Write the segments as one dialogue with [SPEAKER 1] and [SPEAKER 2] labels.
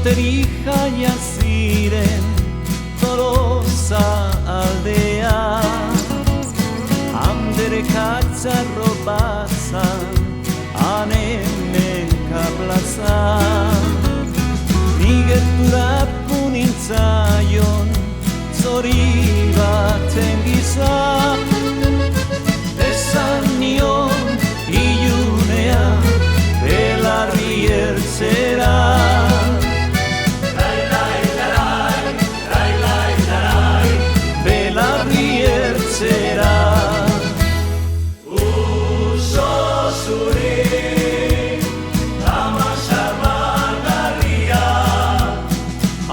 [SPEAKER 1] Urterik jaia ziren Tolosa aldea, Andere katzarro bazan, Hanemenka plaza. Nigerturatu nintzaion, Zori baten giza. Esan nion ilunea, belarri ertzera.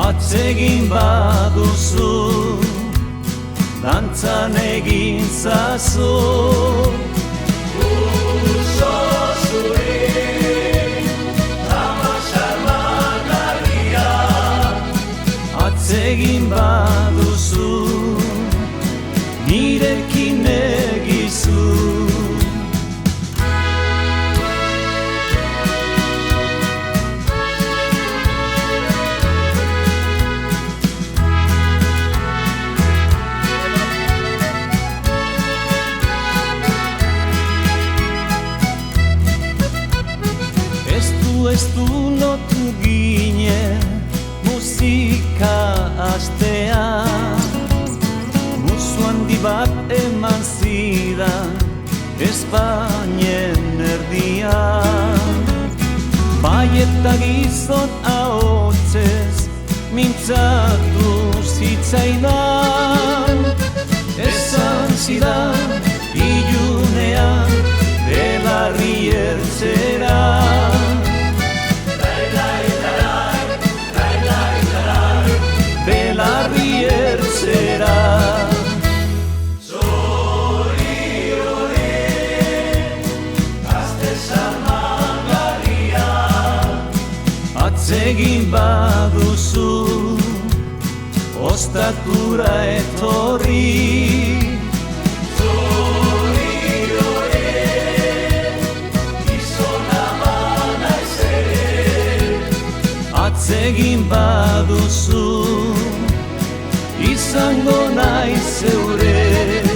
[SPEAKER 1] Atsegin baduzu, dantzan egin zazu. Uso zuri, tamasar magarria. Atsegin baduzu, nirekin egizu. Ez du lotu ginen musika astea, musu handi bat eman zidan Espainien erdia. Bai eta gizon ahotsez mintzatu zitzaidan. Esan zidan ilunean belarri ertzera. Belarri ertzera. Zori hori, gazte salmagarria. Atsegin baduzu, ostatura etorri. Zori hori, gizona banaiz ere. Atsegin baduzu, izango naiz zeure.